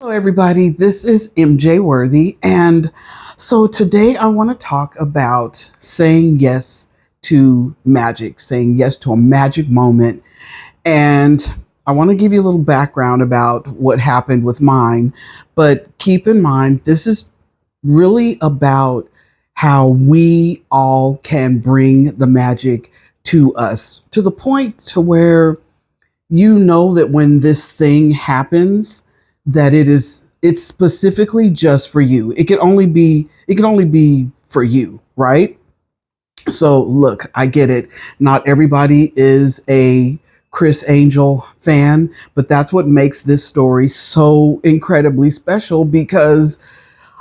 Hello, everybody. This is MJ Worthy. And so today I want to talk about saying yes to magic, saying yes to a magic moment. And I want to give you a little background about what happened with mine. But keep in mind, this is really about how we all can bring the magic to us to the point to where you know that when this thing happens that it's specifically just for you. It can only be for you, right? So look, I get it. Not everybody is a Chris Angel fan, but that's what makes this story so incredibly special because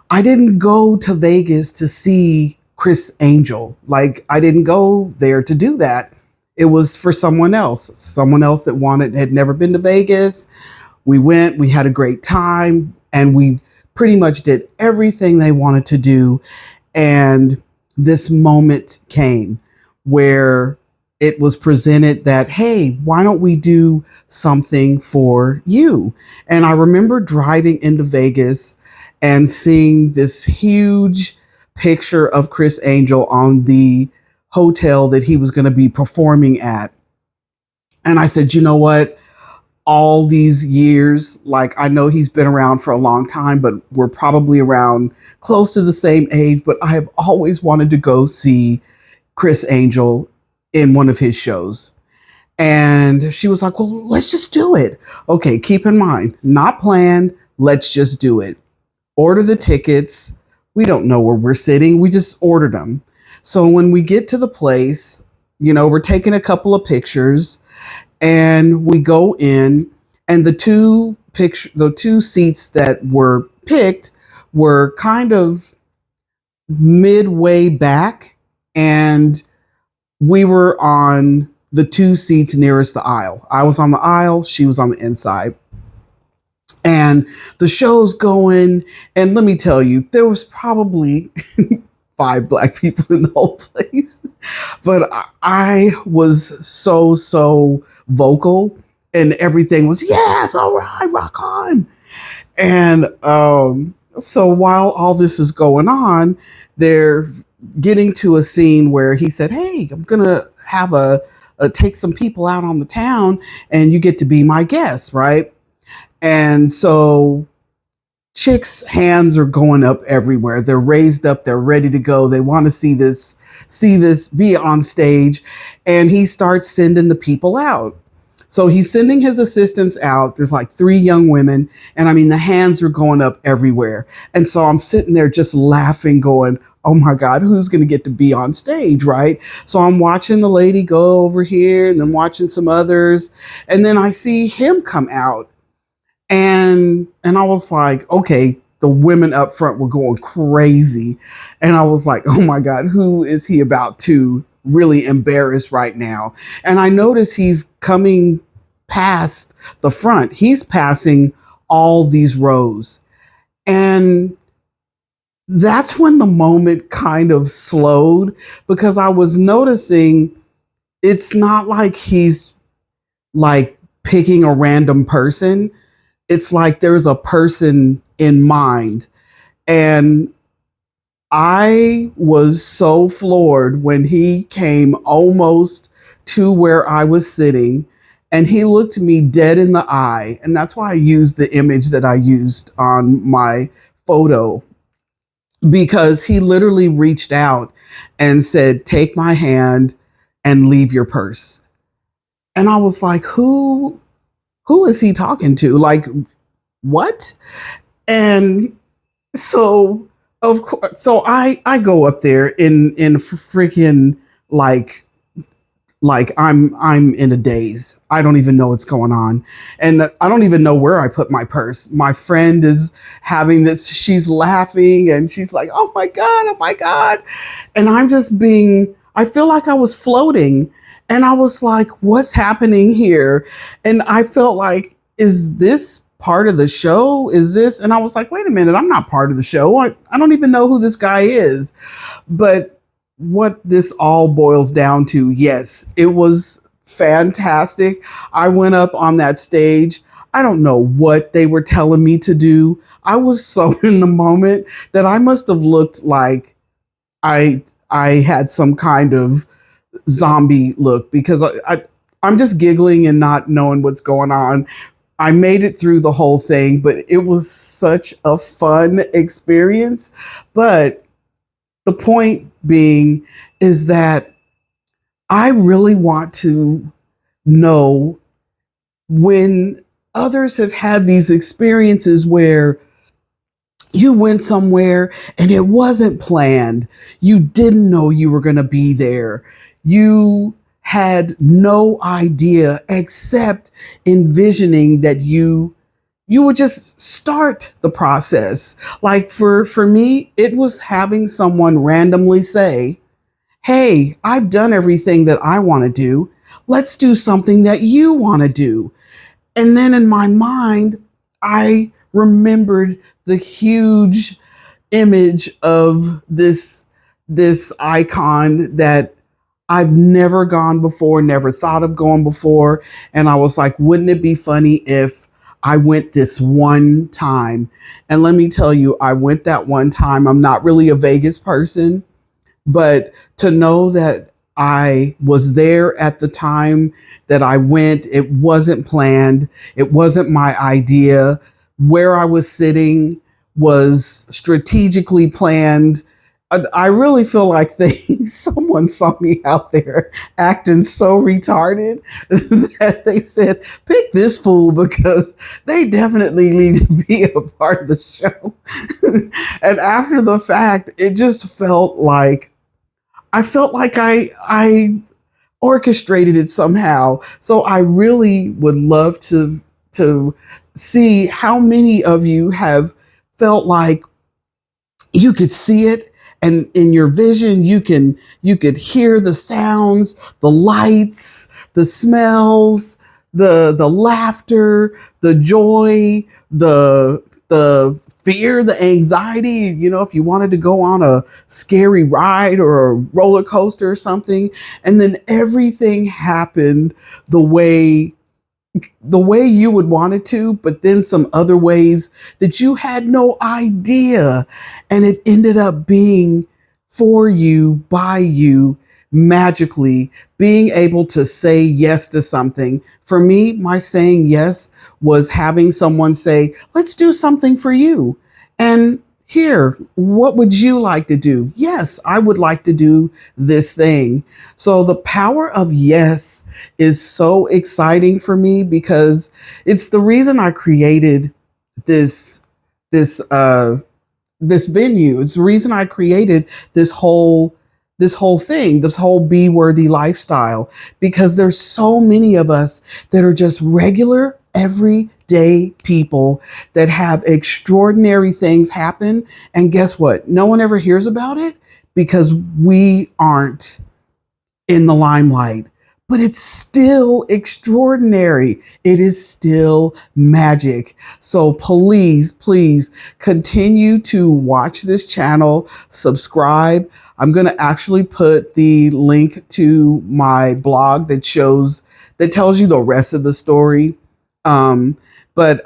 I didn't go to Vegas to see Chris Angel. Like, I didn't go there to do that. It was for someone else that had never been to Vegas. We went, we had a great time, and we pretty much did everything they wanted to do. And this moment came where it was presented that, hey, why don't we do something for you? And I remember driving into Vegas and seeing this huge picture of Chris Angel on the hotel that he was going to be performing at. And I said, you know what? All these years, like, I know he's been around for a long time, but we're probably around close to the same age. But I have always wanted to go see Chris Angel in one of his shows. And she was like, well, let's just do it. Okay, keep in mind, not planned. Let's just do it. Order the tickets. We don't know where we're sitting. We just ordered them. So when we get to the place, we're taking a couple of pictures and we go in, and the two seats that were picked were kind of midway back, and we were on the two seats nearest the aisle. I was on the aisle, she was on the inside. And the show's going, and let me tell you, there was probably five black people in the whole place. But I was so vocal, and everything was, yes, all right, rock on. And so while all this is going on, they're getting to a scene where he said, hey, I'm going to have take some people out on the town, and you get to be my guest, right? And so chicks' hands are going up everywhere. They're raised up. They're ready to go. They want to see this, be on stage. And he starts sending the people out. So he's sending his assistants out. There's like three young women. And I mean, the hands are going up everywhere. And so I'm sitting there just laughing, going, oh my God, who's going to get to be on stage, right? So I'm watching the lady go over here and then watching some others. And then I see him come out. And I was like, okay, the women up front were going crazy. And I was like, oh my God, who is he about to really embarrass right now? And I notice he's coming past the front. He's passing all these rows. And that's when the moment kind of slowed, because I was noticing it's not like he's like picking a random person. It's like there's a person in mind. And I was so floored when he came almost to where I was sitting, and he looked me dead in the eye. And that's why I used the image that I used on my photo, because he literally reached out and said, take my hand and leave your purse. And I was like, who is he talking to? Like, what? And so, of course, so I go up there in freaking like I'm in a daze. I don't even know what's going on. And I don't even know where I put my purse. My friend is having this, she's laughing and she's like, oh my God, oh my God. And I feel like I was floating. And I was like, what's happening here? And I felt like, is this part of the show? Is this? And I was like, wait a minute, I'm not part of the show. I don't even know who this guy is. But what this all boils down to, yes, it was fantastic. I went up on that stage. I don't know what they were telling me to do. I was so in the moment that I must have looked like I had some kind of zombie look because I'm just giggling and not knowing what's going on. I made it through the whole thing, but it was such a fun experience. But the point being is that I really want to know when others have had these experiences where you went somewhere and it wasn't planned. You didn't know you were going to be there. You had no idea except envisioning that you would just start the process. Like for me, it was having someone randomly say, "Hey, I've done everything that I want to do. Let's do something that you want to do." And then in my mind, I remembered the huge image of this icon that I've never gone before, never thought of going before. And I was like, wouldn't it be funny if I went this one time? And let me tell you, I went that one time. I'm not really a Vegas person, but to know that I was there at the time that I went, it wasn't planned, it wasn't my idea. Where I was sitting was strategically planned. I really feel like someone saw me out there acting so retarded that they said, pick this fool because they definitely need to be a part of the show. And after the fact, it just felt like I orchestrated it somehow. So I really would love to see how many of you have felt like you could see it, and in your vision you could hear the sounds, the lights, the smells, the laughter, the joy, the fear, the anxiety. You know, if you wanted to go on a scary ride or a roller coaster or something, and then everything happened the way you would want it to, but then some other ways that you had no idea. And it ended up being for you, by you, magically being able to say yes to something. For me, my saying yes was having someone say, let's do something for you. And here, what would you like to do? Yes, I would like to do this thing. So the power of yes is so exciting for me because it's the reason I created this this uh this venue. It's the reason I created this whole thing, this whole Be Worthy lifestyle, because there's so many of us that are just regular, everyday people that have extraordinary things happen. And guess what? No one ever hears about it because we aren't in the limelight. But it's still extraordinary. It is still magic. So please continue to watch this channel, subscribe. I'm going to actually put the link to my blog that tells you the rest of the story. Um, but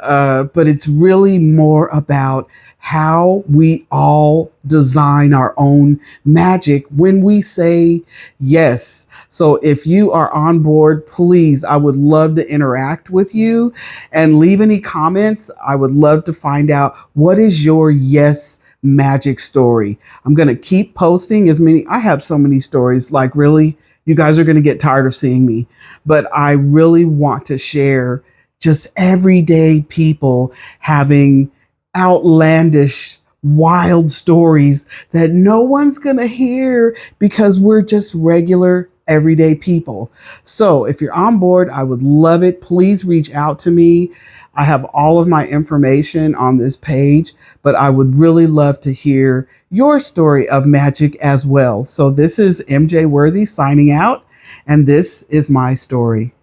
it's really more about how we all design our own magic when we say yes. So if you are on board, please, I would love to interact with you and leave any comments. I would love to find out, what is your yes magic story? I'm going to keep posting as many. I have so many stories. Like, really, you guys are going to get tired of seeing me, but I really want to share just everyday people having outlandish, wild stories that no one's going to hear because we're just regular, everyday people. So if you're on board, I would love it. Please reach out to me. I have all of my information on this page, but I would really love to hear your story of magic as well. So this is MJ Worthy signing out, and this is my story.